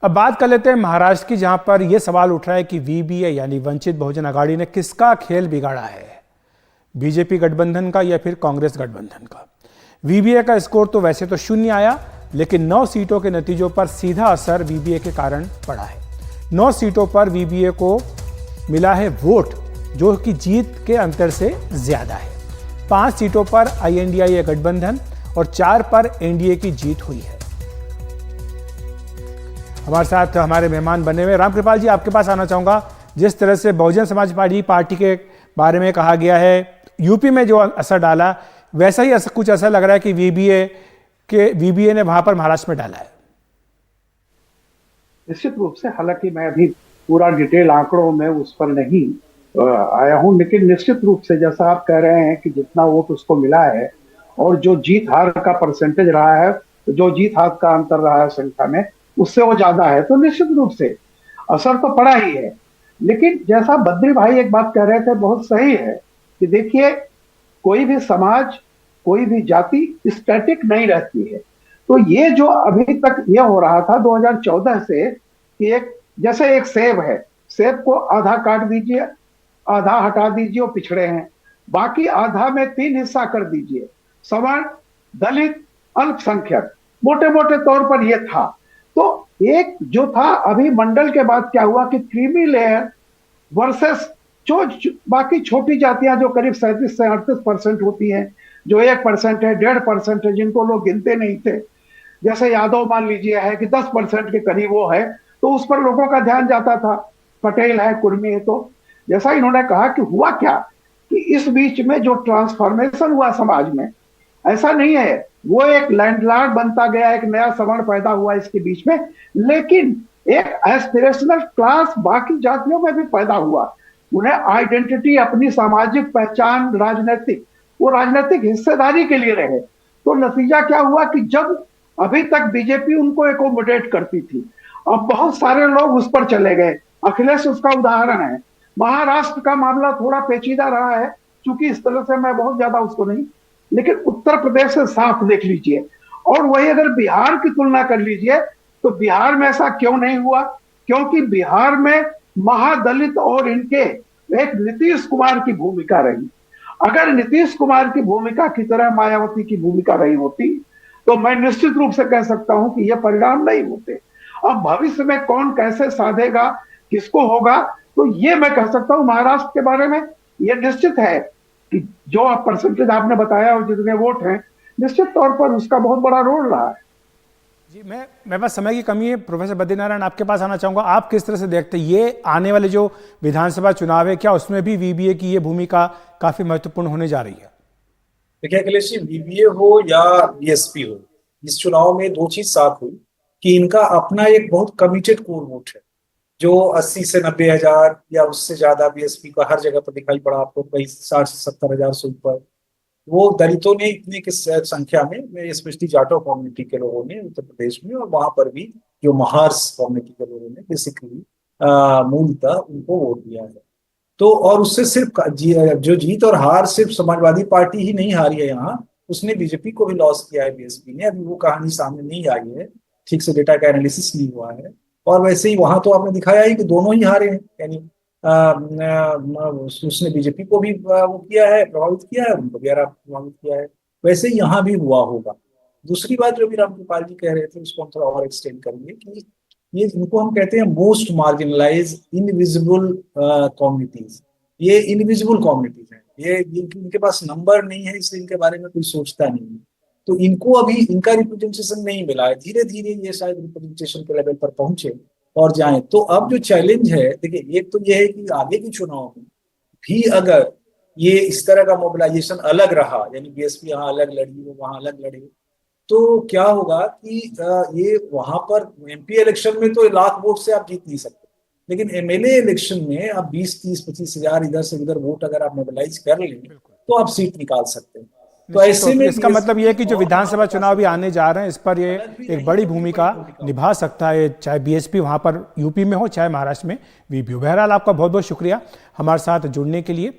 अब बात कर लेते हैं महाराष्ट्र की, जहां पर यह सवाल उठ रहा है कि वीबीए यानी वंचित बहुजन अघाड़ी ने किसका खेल बिगाड़ा है, बीजेपी गठबंधन का या फिर कांग्रेस गठबंधन का। वीबीए का स्कोर तो वैसे तो 0 आया, लेकिन 9 सीटों के नतीजों पर सीधा असर वीबीए के कारण पड़ा है। 9 सीटों पर वीबीए को मिला है वोट, जो कि जीत के अंतर से ज्यादा है। 5 सीटों पर आईएनडीआईए गठबंधन और 4 पर एनडीए की जीत हुई है। हमारे साथ हमारे मेहमान बने हुए रामकृपाल जी, आपके पास आना चाहूंगा। जिस तरह से बहुजन समाज पार्टी के बारे में कहा गया है, यूपी में जो असर डाला, वैसा ही कुछ असर लग रहा है कि वीबीए ने वहां पर महाराष्ट्र में डाला है। निश्चित रूप से, हालांकि मैं अभी पूरा डिटेल आंकड़ों में उस पर नहीं आया हूं, लेकिन निश्चित रूप से जैसा आप कह रहे हैं कि जितना वोट उसको मिला है और जो जीत हार का परसेंटेज रहा है, जो जीत हार का अंतर रहा है संख्या में, उससे वो ज्यादा है, तो निश्चित रूप से असर तो पड़ा ही है। लेकिन जैसा बद्री भाई एक बात कह रहे थे, बहुत सही है कि देखिए, कोई भी समाज, कोई भी जाति स्टैटिक नहीं रहती है। तो ये जो अभी तक ये हो रहा था 2014 से कि जैसे एक सेब है, सेब को आधा काट दीजिए, आधा हटा दीजिए, वो पिछड़े हैं, बाकी आधा में 3 हिस्सा कर दीजिए, सवर्ण, दलित, अल्पसंख्यक, मोटे मोटे तौर पर ये था। तो एक जो था, अभी मंडल के बाद क्या हुआ कि क्रीमी लेयर वर्सेस जो बाकी छोटी जातियां जो करीब 37 से 38% होती हैं, जो 1% है, 1.5% है, जिनको लोग गिनते नहीं थे, जैसे यादव मान लीजिए है कि 10% के करीब वो है, तो उस पर लोगों का ध्यान जाता था। पटेल है, कुर्मी है। तो जैसा इन्होंने कहा कि हुआ क्या कि इस बीच में जो ट्रांसफॉर्मेशन हुआ समाज में, ऐसा नहीं है वो एक लैंडलॉर्ड बनता गया, एक नया सवर्ण पैदा हुआ इसके बीच में, लेकिन एक एस्पिरेशनल क्लास बाकी जातियों में भी पैदा हुआ। उन्हें आइडेंटिटी, अपनी सामाजिक पहचान, वो राजनीतिक हिस्सेदारी के लिए रहे। तो नतीजा क्या हुआ कि जब अभी तक बीजेपी उनको एकोमोडेट करती थी, अब बहुत सारे लोग उस पर चले गए। अखिलेश उसका उदाहरण है। महाराष्ट्र का मामला थोड़ा पेचीदा रहा है, क्योंकि इस तरह से मैं बहुत ज्यादा उसको नहीं, लेकिन उत्तर प्रदेश से साफ देख लीजिए। और वही अगर बिहार की तुलना कर लीजिए, तो बिहार में ऐसा क्यों नहीं हुआ? क्योंकि बिहार में महादलित और इनके एक नीतीश कुमार की भूमिका रही। अगर नीतीश कुमार की भूमिका की तरह मायावती की भूमिका रही होती, तो मैं निश्चित रूप से कह सकता हूं कि यह परिणाम नहीं होते। अब भविष्य में कौन कैसे साधेगा, किसको होगा, तो ये मैं कह सकता हूं महाराष्ट्र के बारे में। यह निश्चित है कि जो परसेंटेज आपने बताया और जितने वोट हैं, निश्चित तौर पर उसका बहुत बड़ा रोल रहा है। जी, मैं बस समय की कमी है, प्रोफेसर बद्रीनारायण आपके पास आना चाहूंगा। आप किस तरह से देखते हैं ये आने वाले जो विधानसभा चुनाव है, क्या उसमें भी वीबीए की ये भूमिका काफी महत्वपूर्ण होने जा रही है? देखिए अखिलेश जी, वीबीए हो या बीएसपी हो, इस चुनाव में 2 चीज साफ हुई कि इनका अपना एक बहुत कमिटेड कोर वोट है, जो 80 से 90 हजार या उससे ज्यादा बीएसपी का हर जगह पर दिखाई पड़ा आपको, कहीं 60 से 70 हजार से ऊपर। वो दलितों ने इतने की संख्या में, स्पेशली जाटो कम्युनिटी के लोगों ने उत्तर प्रदेश में, और वहां पर भी जो महार्स कम्युनिटी के लोगों ने बेसिकली मूलतः उनको वोट दिया है। तो और उससे सिर्फ जो जीत और हार सिर्फ समाजवादी पार्टी ही नहीं हारी है यहाँ, उसने बीजेपी को भी लॉस किया है बीएसपी ने। अभी वो कहानी सामने नहीं आई है, ठीक से डेटा का एनालिसिस नहीं हुआ है। और वैसे ही वहां तो आपने दिखाया ही कि दोनों ही हारे हैं, यानी उसने बीजेपी को भी वो किया है, प्रभावित किया है, उनको भी प्रभावित किया है। वैसे ही यहाँ भी हुआ होगा। दूसरी बात जो भी रामकृपाल जी कह रहे थे, उसको हम थोड़ा और एक्सटेंड करेंगे कि ये इनको हम कहते हैं मोस्ट मार्जिनलाइज इनविजिबल कम्युनिटीज। ये इनविजिबल कम्युनिटीज हैं, ये इनके पास नंबर नहीं है, इसलिए इनके बारे में कोई सोचता नहीं है। तो इनको अभी इनका रिप्रेजेंटेशन नहीं मिला है। धीरे धीरे ये शायद रिप्रेजेंटेशन के लेवल पर पहुंचे और जाएं। तो अब जो चैलेंज है, देखिए, एक तो ये है कि आगे के चुनाव में भी अगर ये इस तरह का मोबिलाइजेशन अलग रहा, यानी बीएसपी यहाँ अलग लड़ी, वो वहां अलग लड़े, तो क्या होगा कि ये वहां पर एमपी इलेक्शन में तो लाख वोट से आप जीत नहीं सकते, लेकिन एमएलए इलेक्शन में आप 20, 30, 25 हजार इधर से उधर वोट अगर आप मोबिलाइज कर लें, तो आप सीट निकाल सकते हैं। तो ऐसे में इसका मतलब यह है कि जो विधानसभा चुनाव भी आने जा रहे हैं, इस पर ये एक बड़ी भूमिका निभा सकता है, चाहे बीएसपी वहां पर यूपी में हो, चाहे महाराष्ट्र में वीबीए। बहरहाल, आपका बहुत बहुत शुक्रिया हमारे साथ जुड़ने के लिए।